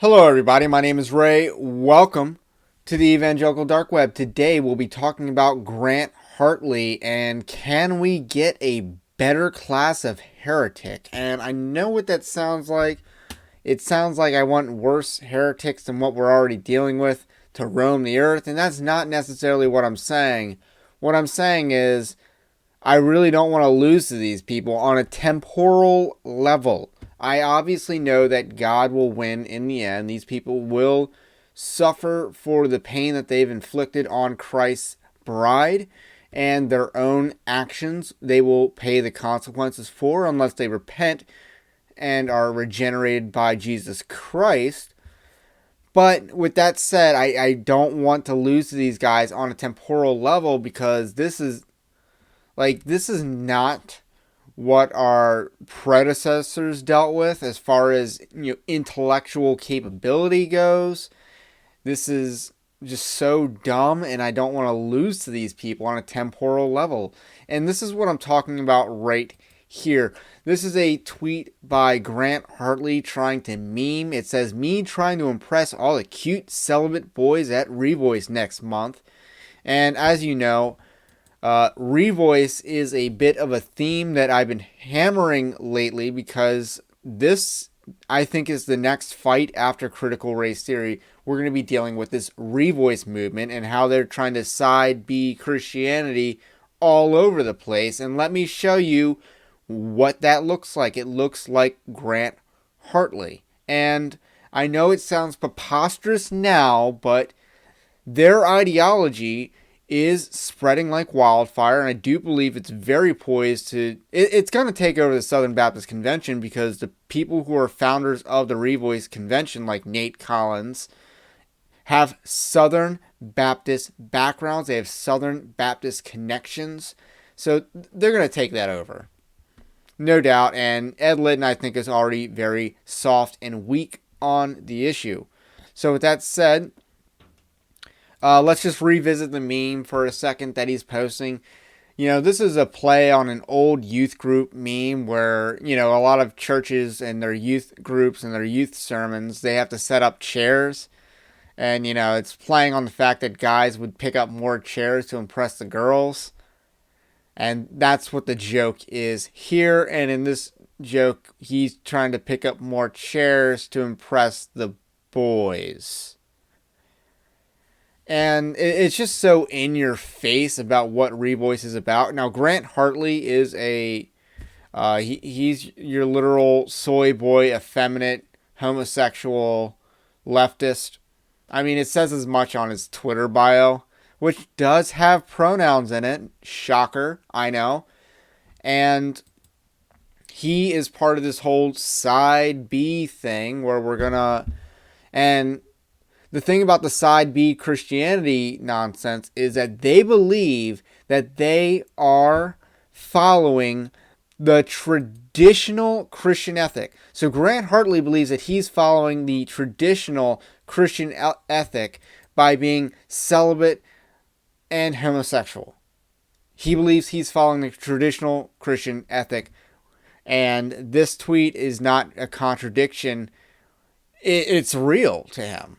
Hello, everybody. My name is Ray. Welcome to the Evangelical Dark Web. Today, we'll be talking about Grant Hartley and can we get a better class of heretic? And I know what that sounds like. It sounds like I want worse heretics than what we're already dealing with to roam the earth, and that's not necessarily what I'm saying. What I'm saying is I really don't want to lose to these people on a temporal level. I obviously know that God will win in the end. These people will suffer for the pain that they've inflicted on Christ's bride and their own actions. They will pay the consequences for unless they repent and are regenerated by Jesus Christ. But with that said, I don't want to lose to these guys on a temporal level because this is not what our predecessors dealt with as far as intellectual capability goes. This is just so dumb, and I don't want to lose to these people on a temporal level. And this is what I'm talking about right here. This is a tweet by Grant Hartley trying to meme. It says, "Me trying to impress all the cute celibate boys at Revoice next month." And as you know, Revoice is a bit of a theme that I've been hammering lately because this, I think, is the next fight after critical race theory. We're going to be dealing with this Revoice movement and how they're trying to side B Christianity all over the place. And let me show you what that looks like. It looks like Grant Hartley. And I know it sounds preposterous now, but their ideology is spreading like wildfire, and I do believe it's very poised to... It's going to take over the Southern Baptist Convention because the people who are founders of the Revoice Convention, like Nate Collins, have Southern Baptist backgrounds. They have Southern Baptist connections. So they're going to take that over. No doubt. And Ed Litton, I think, is already very soft and weak on the issue. So with that said, let's just revisit the meme for a second that he's posting. This is a play on an old youth group meme where, a lot of churches and their youth groups and their youth sermons, they have to set up chairs. And, it's playing on the fact that guys would pick up more chairs to impress the girls. And that's what the joke is here. And in this joke, he's trying to pick up more chairs to impress the boys. And it's just so in your face about what Revoice is about. Now, Grant Hartley is he's your literal soy boy, effeminate, homosexual, leftist. I mean, it says as much on his Twitter bio, which does have pronouns in it. Shocker, I know. And he is part of this whole side B thing where we're gonna... And the thing about the side B Christianity nonsense is that they believe that they are following the traditional Christian ethic. So Grant Hartley believes that he's following the traditional Christian ethic by being celibate and homosexual. He believes he's following the traditional Christian ethic. And this tweet is not a contradiction. It's real to him.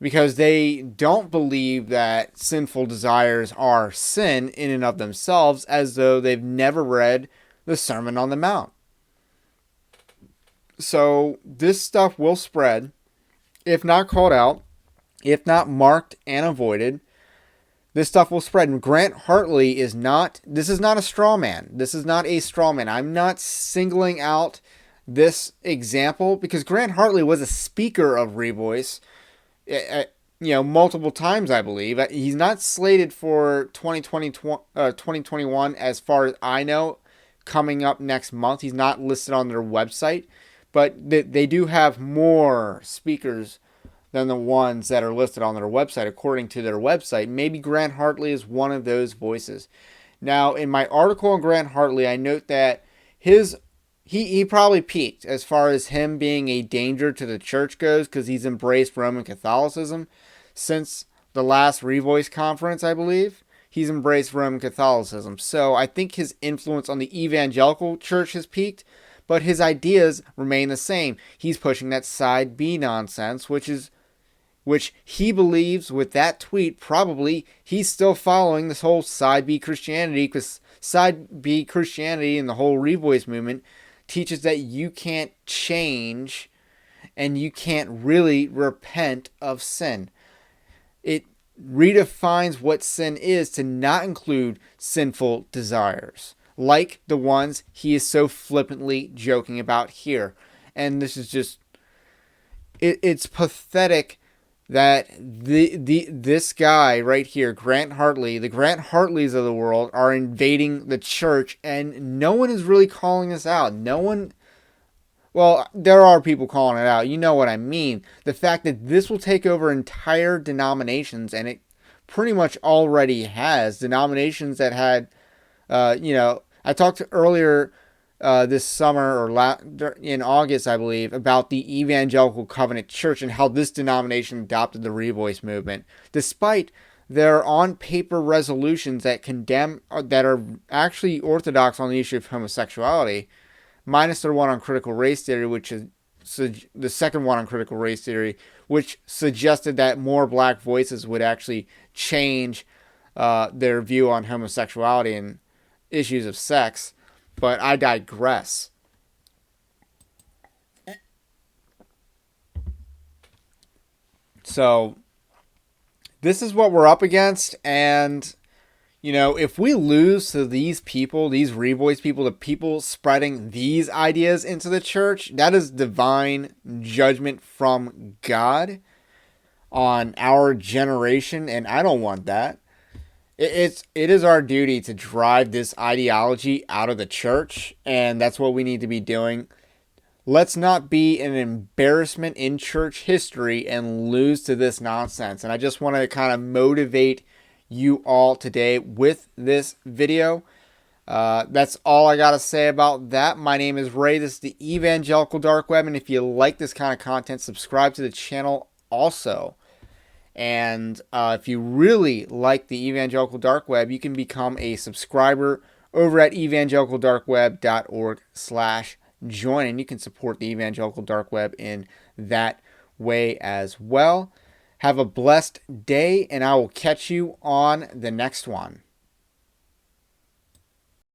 Because they don't believe that sinful desires are sin in and of themselves, as though they've never read the Sermon on the Mount. So this stuff will spread, if not called out, if not marked and avoided. This stuff will spread. And Grant Hartley is not... This is not a straw man. This is not a straw man. I'm not singling out this example because Grant Hartley was a speaker of Revoice, multiple times, I believe. He's not slated for 2021 as far as I know, coming up next month. He's not listed on their website, but they do have more speakers than the ones that are listed on their website, according to their website. Maybe Grant Hartley is one of those voices. Now, in my article on Grant Hartley, I note that he probably peaked as far as him being a danger to the church goes because he's embraced Roman Catholicism since the last Revoice conference, I believe. He's embraced Roman Catholicism. So I think his influence on the evangelical church has peaked, but his ideas remain the same. He's pushing that side B nonsense, which he believes with that tweet, probably he's still following this whole side B Christianity, because side B Christianity and the whole Revoice movement teaches that you can't change and you can't really repent of sin. It redefines what sin is to not include sinful desires, like the ones he is so flippantly joking about here. And this is just, it's pathetic that this guy right here, Grant Hartley, the Grant Hartleys of the world, are invading the church, and no one is really calling this out. No one. Well, there are people calling it out. You know what I mean. The fact that this will take over entire denominations, and it pretty much already has. Denominations that had, I talked earlier this summer or in August, I believe, about the Evangelical Covenant Church and how this denomination adopted the Revoice movement, despite their on-paper resolutions that condemn, that are actually orthodox on the issue of homosexuality, minus their one on critical race theory, which is the second one on critical race theory, which suggested that more black voices would actually change their view on homosexuality and issues of sex. But I digress. So this is what we're up against, and if we lose to these people, these Revoice people, the people spreading these ideas into the church, that is divine judgment from God on our generation, and I don't want that. It is our duty to drive this ideology out of the church, and that's what we need to be doing. Let's not be an embarrassment in church history and lose to this nonsense. And I just want to kind of motivate you all today with this video. That's all I got to say about that. My name is Ray. This is the Evangelical Dark Web. And if you like this kind of content, subscribe to the channel also. And if you really like the Evangelical Dark Web, you can become a subscriber over at evangelicaldarkweb.org/join. And you can support the Evangelical Dark Web in that way as well. Have a blessed day, and I will catch you on the next one.